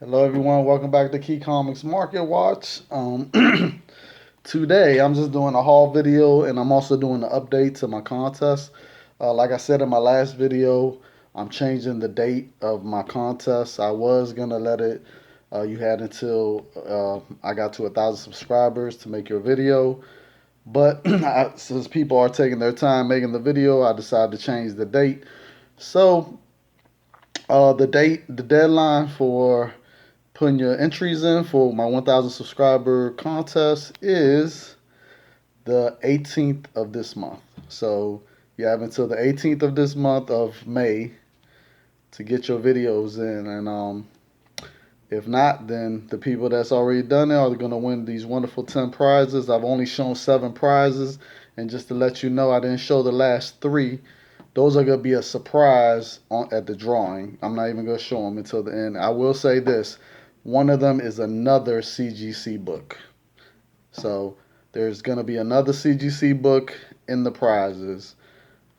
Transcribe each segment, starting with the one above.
Hello, everyone. Welcome back to Key Comics Market Watch. Today, I'm just doing a haul video, and I'm also doing an update to my contest. Like I said in my last video, I'm changing the date of my contest. I was gonna let it. You had until I got to 1,000 subscribers to make your video, but since people are taking their time making the video, I decided to change the date. So, the deadline for putting your entries in for my 1,000 subscriber contest is the 18th of this month. So you have until the 18th of this month of May to get your videos in. And if not, then the people that's already done it are going to win these wonderful 10 prizes. I've only shown 7 prizes. And just to let you know, I didn't show the last 3. Those are going to be a surprise at the drawing. I'm not even going to show them until the end. I will say this. One of them is another CGC book. So there's going to be another CGC book in the prizes.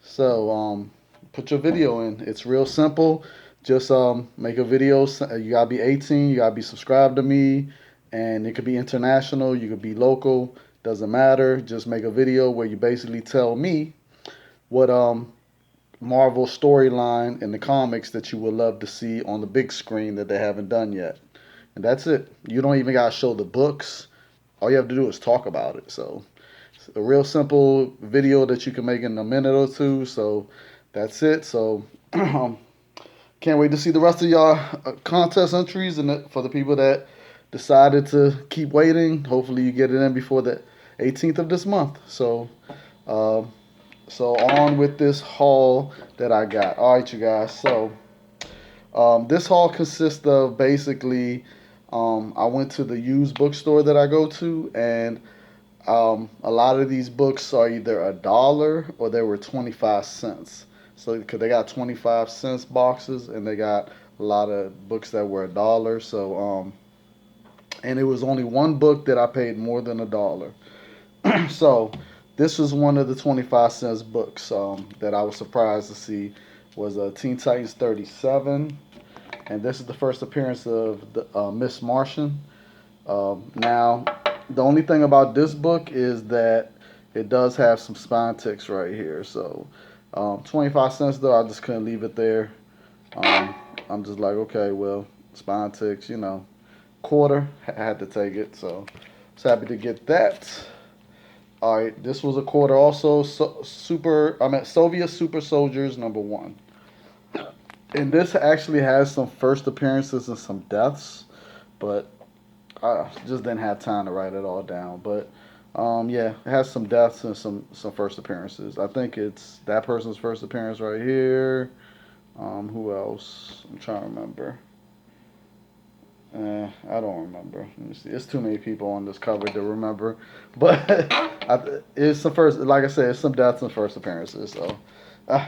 So put your video in. It's real simple. Just make a video. You got to be 18. You got to be subscribed to me. And it could be international. You could be local. Doesn't matter. Just make a video where you basically tell me what Marvel storyline in the comics that you would love to see on the big screen that they haven't done yet. And that's it. You don't even got to show the books. All you have to do is talk about it. So it's a real simple video that you can make in a minute or two. So that's it. So can't wait to see the rest of y'all contest entries and for the people that decided to keep waiting. Hopefully you get it in before the 18th of this month. Uh, so on with this haul that I got. All right, you guys. So this haul consists of basically, I went to the used bookstore that I go to, and a lot of these books are either $1 or they were 25 cents. So, because they got 25 cents boxes, and they got a lot of books that were $1. So, and it was only one book that I paid more than $1. So, this was one of the 25 cents books that I was surprised to see was Teen Titans 37, and this is the first appearance of the, Miss Martian. Now, the only thing about this book is that it does have some spine ticks right here. So, 25 cents though, I just couldn't leave it there. Um, I'm just like, okay, well, spine ticks, quarter, I had to take it. So, I was happy to get that. All right, this was a quarter also. Soviet Super Soldiers #1. And this actually has some first appearances and some deaths, but I just didn't have time to write it all down. But yeah, it has some deaths and some first appearances. I think it's that person's first appearance right here. Who else? I'm trying to remember. I don't remember. Let me see. It's too many people on this cover to remember. But it's some first. Like I said, it's some deaths and first appearances. So, uh,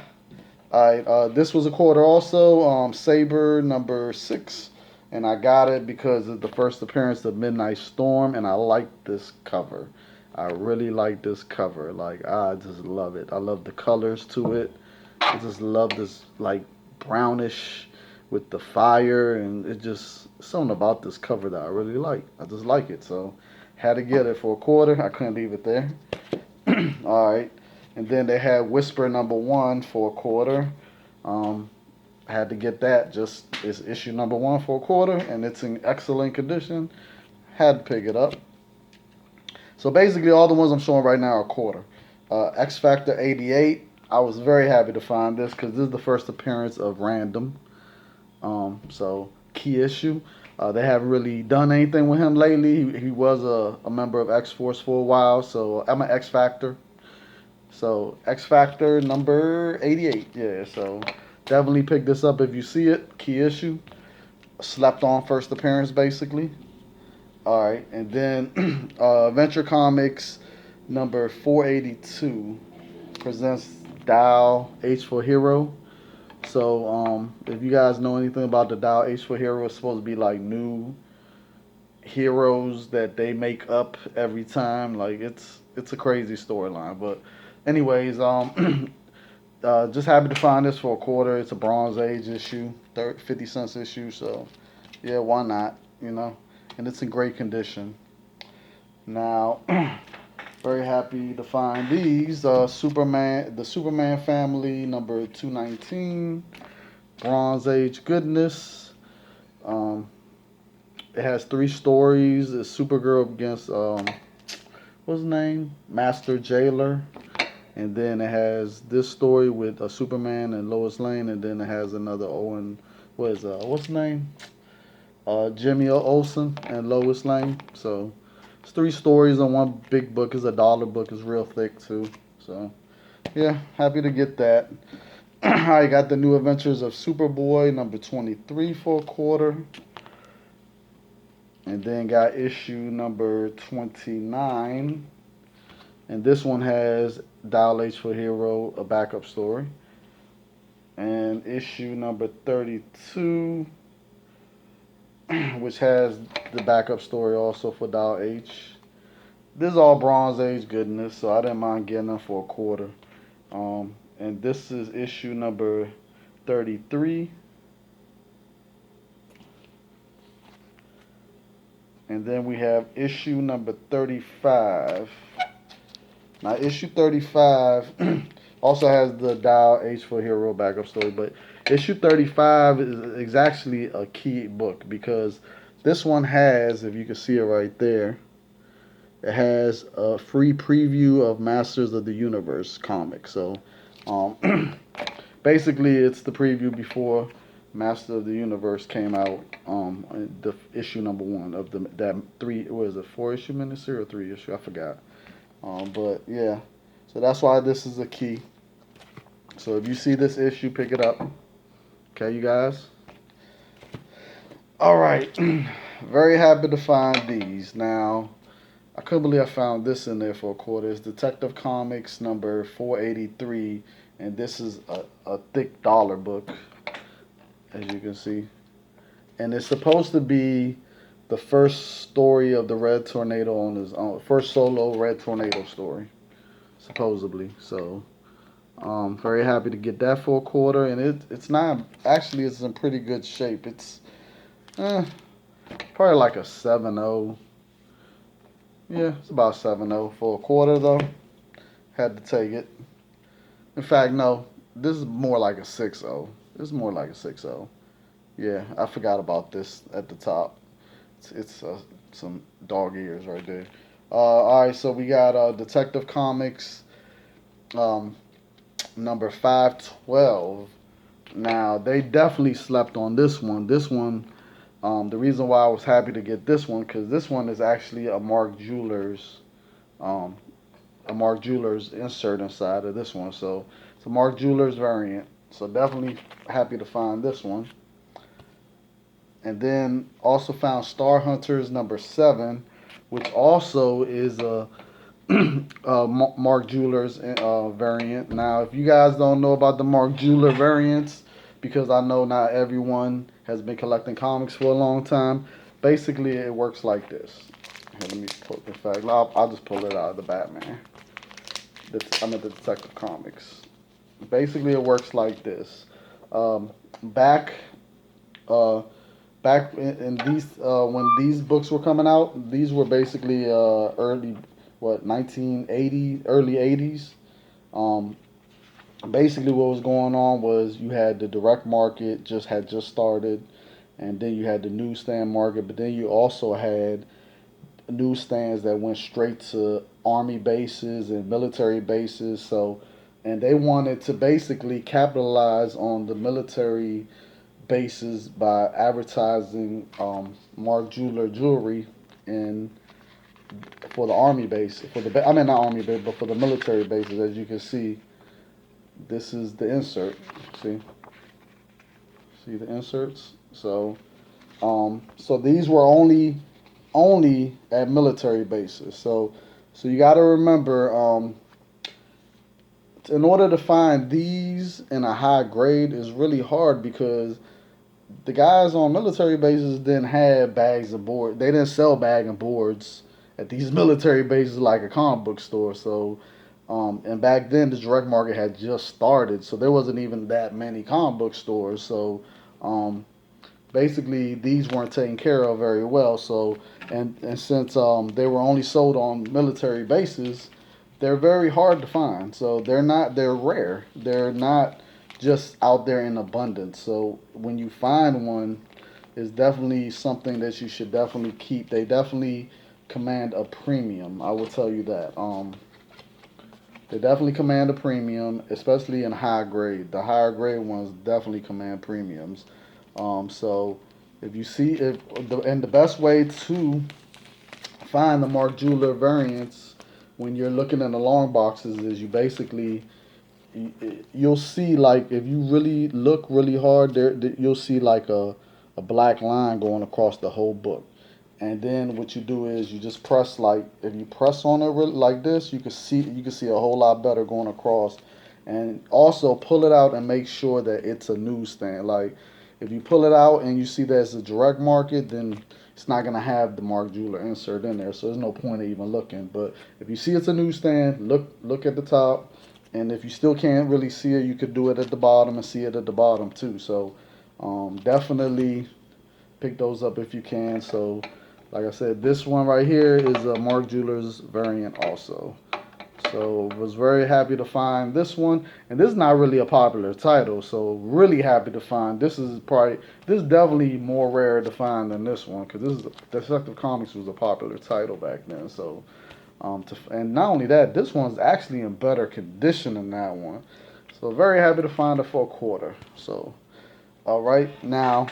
all right. This was a quarter also. Saber #6. And I got it because of the first appearance of Midnight Storm, and I like this cover. I really like this cover. Like, I just love it. I love the colors to it. I just love this, like, brownish with the fire, and it just something about this cover that I really like. I just like it, so had to get it for a quarter. I couldn't leave it there. All right, and then they had Whisper #1 for a quarter. Um, I had to get that. Just it's issue #1 for a quarter, and it's in excellent condition. Had to pick it up. So basically, all the ones I'm showing right now are a quarter. X Factor '88. I was very happy to find this because this is the first appearance of Random. So key issue. They haven't really done anything with him lately. He was a member of X Force for a while. So I'm an X Factor. So X Factor number 88. Yeah. So definitely pick this up if you see it. Key issue. Slept on first appearance basically. All right, and then Venture Comics number 482 presents Dial H for Hero. So if you guys know anything about the Dial H for Hero, it's supposed to be like new heroes that they make up every time. Like it's a crazy storyline. But anyways, just happy to find this for a quarter. It's a Bronze Age issue, 50 cents issue. So Yeah, why not? You know, and it's in great condition. Now, very happy to find these. Superman, the Superman family, number 219, Bronze Age goodness. Um, it has three stories. It's Supergirl against what's his name, Master Jailer, and then it has this story with Superman and Lois Lane, and then it has another Owen. What's his name? Jimmy Olsen and Lois Lane. So it's three stories in one big book. It's a dollar book. It's real thick too. So yeah, happy to get that. I got the New Adventures of Superboy number 23 for a quarter, and then got issue number 29. And this one has Dial H for Hero, a backup story. And issue number 32, which has the backup story also for Dial H. This is all Bronze Age goodness, so I didn't mind getting them for a quarter. And this is issue number 33. And then we have issue number 35. Now, issue 35 also has the Dial H for Hero backup story, but issue 35 is actually a key book because this one has, if you can see it right there, it has a free preview of Masters of the Universe comic. So, basically, it's the preview before Master of the Universe came out. The issue number one of that three, what is it, 4 issue miniseries or 3 issue? I forgot. But yeah, so that's why this is a key. So if you see this issue, pick it up. Okay, you guys. All right, very happy to find these. Now, I couldn't believe I found this in there for a quarter. It's Detective Comics number 483, and this is a thick dollar book, as you can see. And it's supposed to be the first story of the Red Tornado on his own, first solo Red Tornado story, supposedly. So, very happy to get that for a quarter, and it's not actually it's in pretty good shape. It's probably like a 7.0. Yeah, it's about 7.0 for a quarter though. Had to take it. In fact, no, this is more like a 6.0. This is more like a 6.0. Yeah, I forgot about this at the top. It's some dog ears right there. All right, so we got Detective Comics um, number 512. Now, they definitely slept on this one. This one, the reason why I was happy to get this one, because this one is actually um, a Mark Jewelers insert inside of this one. So it's a Mark Jewelers variant. So definitely happy to find this one. And then also found Star Hunters number 7, which also is a Mark Jewelers variant. Now, if you guys don't know about the Mark Jeweler variants, because I know not everyone has been collecting comics for a long time, basically it works like this. Here, let me pull. In fact, I'll just pull it out of the Batman. I'm at the Detective Comics. Basically, it works like this. Um, back uh, back in these when these books were coming out, these were basically early 1980 early 80s. Um, Basically, what was going on was you had the direct market just started, and then you had the newsstand market, but then you also had newsstands that went straight to army bases and military bases. So, and they wanted to basically capitalize on the military bases by advertising Mark Jeweler jewelry in for the army base for the I mean not army base but for the military bases. As you can see, this is the insert. See the inserts. So these were only at military bases. So you got to remember, in order to find these in a high grade is really hard because the guys on military bases didn't have bags of board. They didn't sell bag and boards at these military bases like a comic book store. So, and back then the direct market had just started, so there wasn't even that many comic book stores. So, um, basically these weren't taken care of very well. So and since they were only sold on military bases, they're very hard to find. So they're rare. They're not just out there in abundance. So when you find one, it's definitely something that you should definitely keep. They definitely command a premium. I will tell you that. They definitely command a premium, especially in high grade. The higher grade ones definitely command premiums. So if you see if and the best way to find the Mark Jeweler variants when you're looking in the long boxes is you basically you'll see, like, if you really look really hard there, you'll see like a black line going across the whole book. And then what you do is you just press, like, if you press on it like this, you can see a whole lot better going across. And also pull it out and make sure that it's a newsstand. Like, if you pull it out and you see that it's a direct market, then it's not gonna have the Mark Jeweler insert in there, so there's no point of even looking. But if you see it's a newsstand, look at the top, and if you still can't really see it, you could do it at the bottom and see it at the bottom too. So definitely pick those up if you can. So like I said, this one right here is a Mark Jewelers variant also. So was very happy to find this one, and this is not really a popular title. So really happy to find this is definitely more rare to find than this one, because this is Detective Comics was a popular title back then. So and not only that, this one's actually in better condition than that one. So very happy to find it for a quarter. So all right, now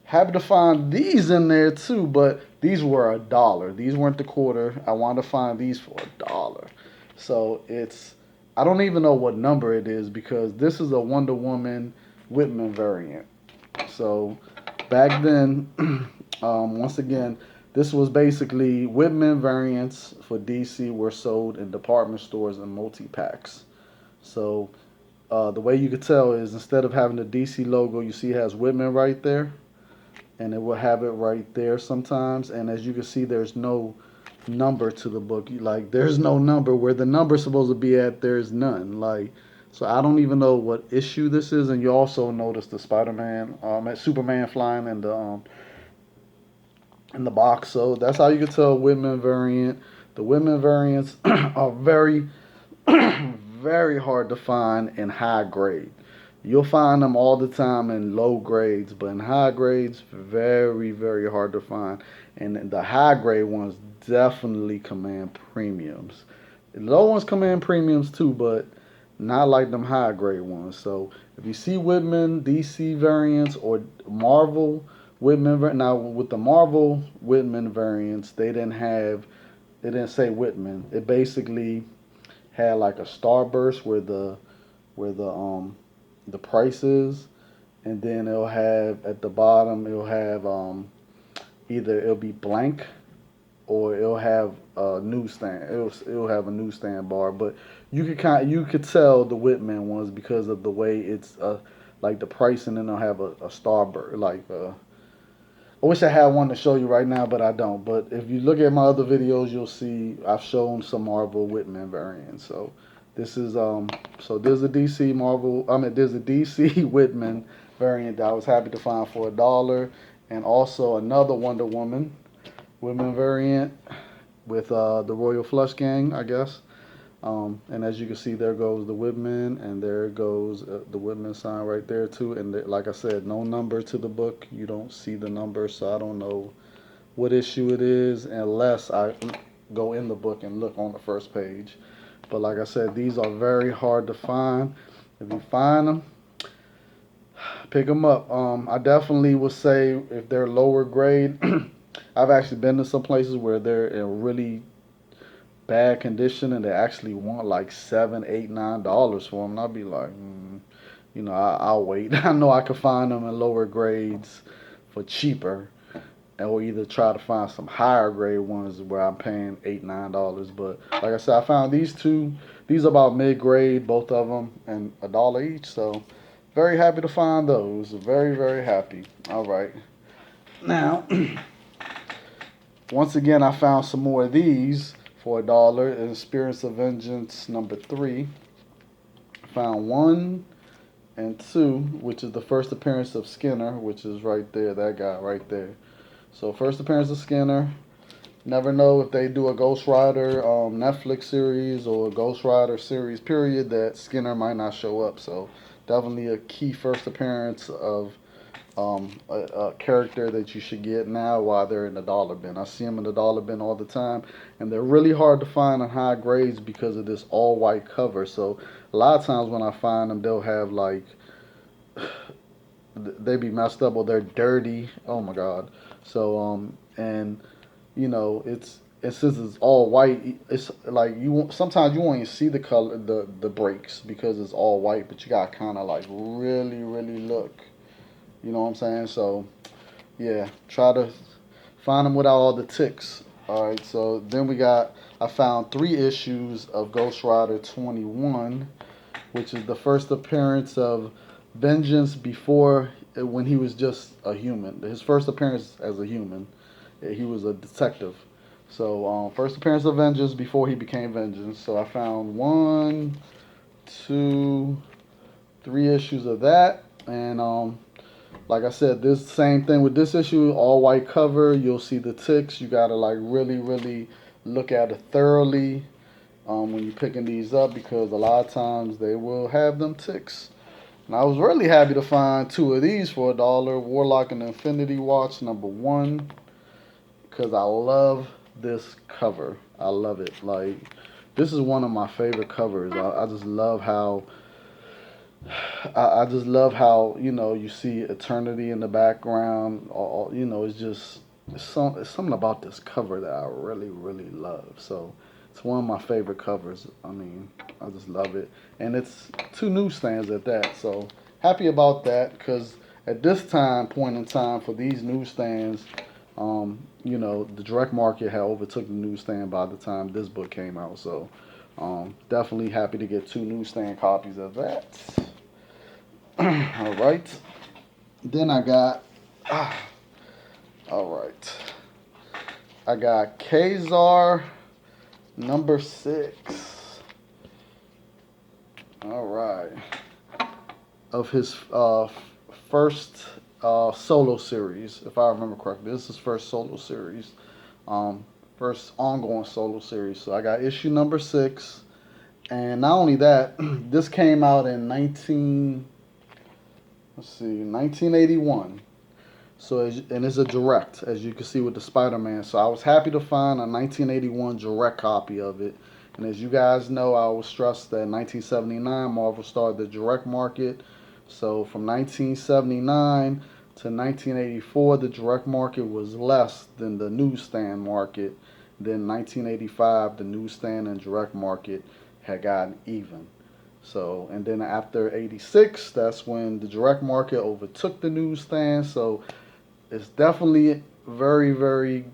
happy to find these in there too, but these were $1. These weren't the quarter. I wanted to find these for $1. So I don't even know what number it is, because this is a Wonder Woman Whitman variant. So back then, once again, this was basically Whitman variants for DC were sold in department stores and multi packs. So the way you could tell is, instead of having the DC logo, you see it has Whitman right there, and it will have it right there sometimes. And as you can see, there's no number to the book. Like, there's no number where the number's supposed to be at. There's none. Like, so I don't even know what issue this is. And you also notice the Spider-Man, Superman flying in the box. So that's how you can tell Whitman variant. The Whitman variants are very, very hard to find in high grade. You'll find them all the time in low grades, but in high grades, very, very hard to find. And the high grade ones definitely command premiums. The low ones command premiums too, but not like them high grade ones. So if you see Whitman DC variants or Marvel Whitman, now with the Marvel Whitman variants, they didn't say Whitman. It basically had like a starburst where the price is, and then it'll have at the bottom, it'll have either it'll be blank, or it'll have a newsstand. It'll have a newsstand bar. But you could tell the Whitman ones because of the way it's like the price, and then they'll have a starburst. Like I wish I had one to show you right now, but I don't. But if you look at my other videos, you'll see I've shown some Marvel Whitman variants. So this is so there's a DC Marvel. There's a DC Whitman variant that I was happy to find for $1, and also another Wonder Woman Whitman variant with the Royal Flush Gang, I guess. And as you can see, there goes the Whitman, and there goes the Whitman sign right there too. And like I said, no number to the book. You don't see the number, so I don't know what issue it is unless I go in the book and look on the first page. But like I said, these are very hard to find. If you find them, pick them up. I definitely would say if they're lower grade, I've actually been to some places where they're in really bad condition, and they actually want like $7, $8, $9 for them. And I'll be like, I'll wait. I know I could find them in lower grades for cheaper, or either try to find some higher grade ones where I'm paying $8, $9. But like I said, I found these two. These are about mid grade, both of them, and $1 each. So very happy to find those. Very, very happy. All right. Now, once again, I found some more of these for $1 in Spirits of Vengeance #3. Found 1, and 2, which is the first appearance of Skinner, which is right there, that guy right there. So first appearance of Skinner. Never know if they do a Ghost Rider Netflix series or a Ghost Rider series period that Skinner might not show up. So definitely a key first appearance of a character that you should get now while they're in the dollar bin. I see them in the dollar bin all the time, and they're really hard to find on high grades because of this all white cover. So a lot of times when I find them, they'll have like they be messed up or they're dirty. Oh my god. So and you know it's since it's all white, it's like sometimes you won't even see the color the breaks because it's all white, but you got kind of like really look. You know what I'm saying? So yeah, try to find them without all the ticks. All right, so then I found 3 issues of Ghost Rider 21, which is the first appearance of Vengeance before when he was just a human. His first appearance as a human, he was a detective. So first appearance of Vengeance before he became Vengeance. So I found one, two, 3 issues of that, and like I said, this same thing with this issue, all white cover. You'll see the ticks. You gotta like really look at it thoroughly when you're picking these up because a lot of times they will have them ticks. And I was really happy to find 2 of these for $1. Warlock and Infinity Watch #1 because I love this cover. I love it. Like this is one of my favorite covers. I just love how I just love how you see eternity in the background. It's just it's something about this cover that I really love. So it's one of my favorite covers. I mean, I just love it, and it's 2 newsstands at that. So happy about that because at this point in time for these newsstands, the direct market had overtook the newsstand by the time this book came out. So definitely happy to get 2 newsstand copies of that. All right. Then I got, ah, all right. I got Kazar #6. All right. Of his first solo series, if I remember correctly. This is his first solo series. First ongoing solo series. So I got issue #6. And not only that, this came out in 1981. So and it's a direct, as you can see with the Spider-Man. So I was happy to find a 1981 direct copy of it. And as you guys know, I always stress that in 1979 Marvel started the direct market. So from 1979 to 1984, the direct market was less than the newsstand market. Then 1985, the newsstand and direct market had gotten even. So, and then after 86, that's when the direct market overtook the newsstand. So, it's definitely very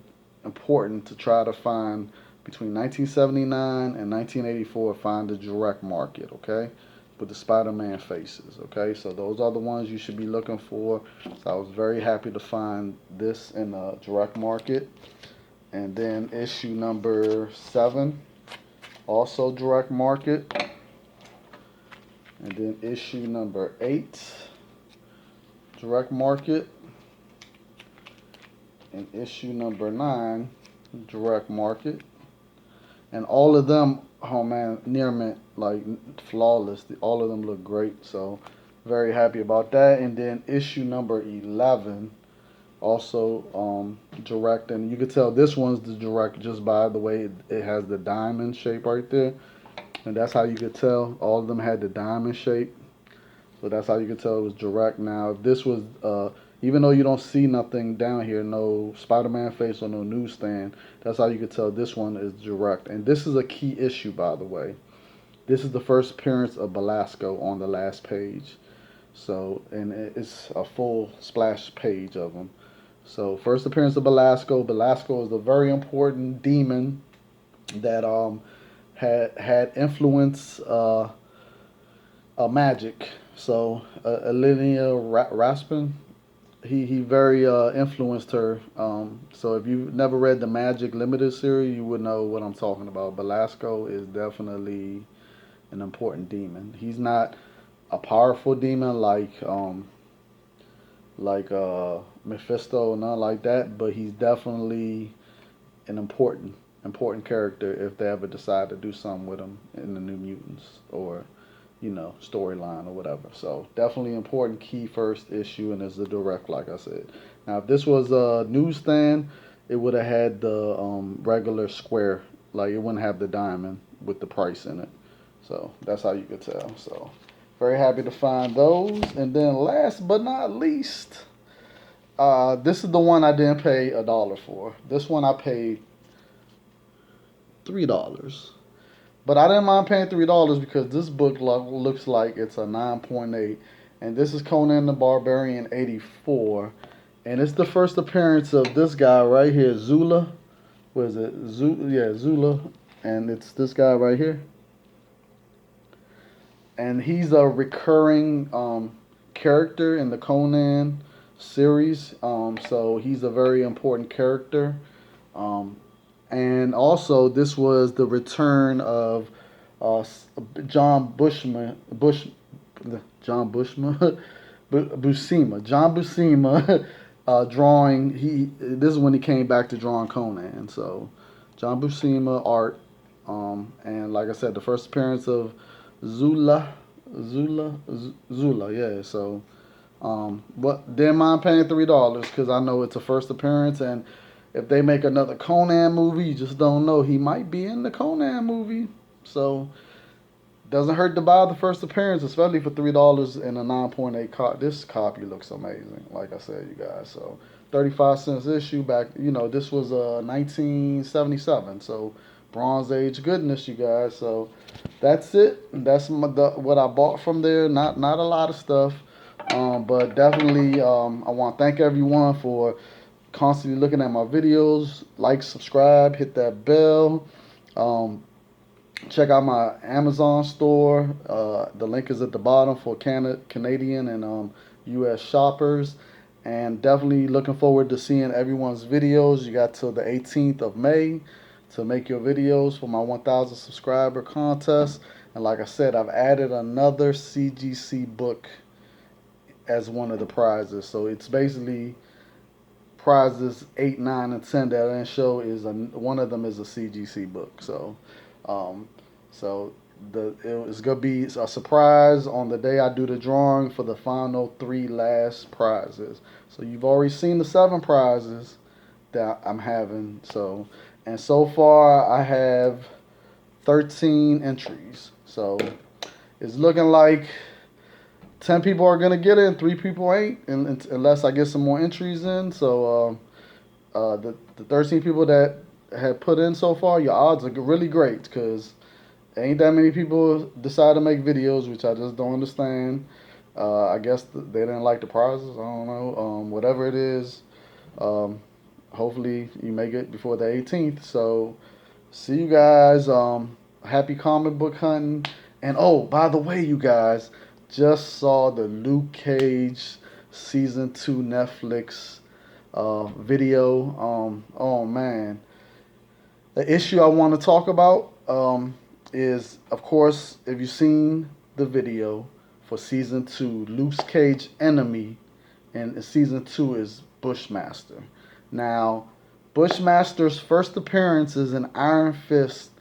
important to try to find between 1979 and 1984, find the direct market, okay? With the Spider-Man faces, okay? So, those are the ones you should be looking for. So, I was very happy to find this in the direct market. And then issue #7, also direct market. And then issue #8, direct market. And issue #9, direct market. And all of them, oh man, near mint, like flawless. All of them look great. So very happy about that. And then issue #11, also direct. And you can tell this one's the direct just by the way it has the diamond shape right there. And that's how you could tell all of them had the diamond shape. So that's how you could tell it was direct. Now, if this was, even though you don't see nothing down here, no Spider-Man face or no newsstand, that's how you could tell this one is direct. And this is a key issue, by the way. This is the first appearance of Belasco on the last page. So, and it's a full splash page of him. So, first appearance of Belasco. Belasco is a very important demon that had influence magic. So Alenia Raspin, he very influenced her. So if you've never read the Magic Limited series, you would know what I'm talking about. Belasco is definitely an important demon. He's not a powerful demon like Mephisto, none like that, but he's definitely an important character if they ever decide to do something with him in the New Mutants or storyline or whatever. So definitely important key first issue, and it's a direct, like I said. Now if this was a newsstand, it would have had the regular square, like it wouldn't have the diamond with the price in it. So that's how you could tell. So very happy to find those. And then last but not least, this is the one I didn't pay $1 for. This one I paid $3. But I didn't mind paying $3 because this book looks like it's a 9.8, and this is Conan the Barbarian '84, and it's the first appearance of this guy right here, Zula. What is it? Yeah, Zula, and it's this guy right here, and he's a recurring character in the Conan series. So he's a very important character. Um, and also this was the return of uh, John Bushman, John Bushman, Buscema, John Buscema, drawing. This is when he came back to drawing Conan. So John Buscema art, and like I said, the first appearance of Zula, Zula, yeah. So but didn't mind paying $3 because I know it's a first appearance, and if they make another Conan movie, you just don't know. He might be in the Conan movie, so doesn't hurt to buy the first appearance, especially for $3 in a 9.8 copy. This copy looks amazing, like I said, you guys. So 35 cents issue back. This was 1977, so Bronze Age goodness, you guys. So that's it. That's what I bought from there. Not a lot of stuff. But definitely, I want to thank everyone for constantly looking at my videos. Like, subscribe, hit that bell. Um, check out my Amazon store. The link is at the bottom for Canadian and U.S. shoppers. And definitely looking forward to seeing everyone's videos. You got till the 18th of May to make your videos for my 1,000 subscriber contest. And like I said, I've added another CGC book as one of the prizes. So it's basically prizes 8, 9, and 10 that I didn't show. One of them is a CGC book. Um, so it's gonna be a surprise on the day I do the drawing for the final 3 last prizes. So you've already seen the 7 prizes that I'm having. And so far I have 13 entries. So it's looking like 10 people are gonna get it and 3 people ain't, unless I get some more entries in. So the 13 people that have put in so far, your odds are really great because ain't that many people decide to make videos, which I just don't understand. I guess they didn't like the prizes. I don't know. Whatever it is, um, hopefully you make it before the 18th. So see you guys. Happy comic book hunting. And oh, by the way, you guys, just saw the Luke Cage season 2 Netflix video. Oh man, the issue I want to talk about is, of course, if you've seen the video for season 2, Luke Cage enemy, and season 2 is Bushmaster. Now, Bushmaster's first appearance is in Iron Fist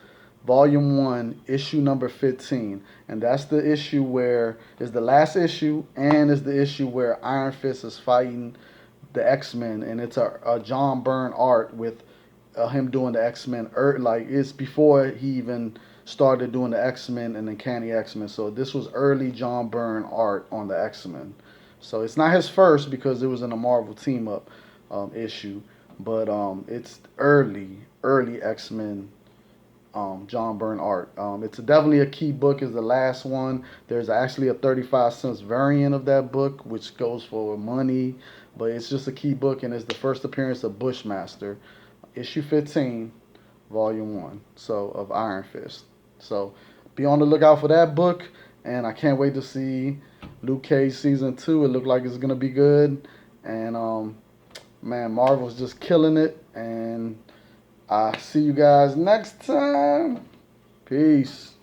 Volume 1, issue number 15. And that's the issue where is the last issue, and is the issue where Iron Fist is fighting the X-Men, and it's a John Byrne art with him doing the X-Men. Like, it's before he even started doing the X-Men and Uncanny X-Men. So this was early John Byrne art on the X-Men. So it's not his first because it was in a Marvel Team Up issue, but it's early X-Men John Byrne art. It's definitely a key book. Is the last one. There's actually a 35 cents variant of that book, which goes for money, but it's just a key book, and it's the first appearance of Bushmaster, issue 15, volume 1. So of Iron Fist. So be on the lookout for that book, and I can't wait to see Luke Cage season 2. It looked like it's gonna be good, and man, Marvel's just killing it, and I see you guys next time. Peace.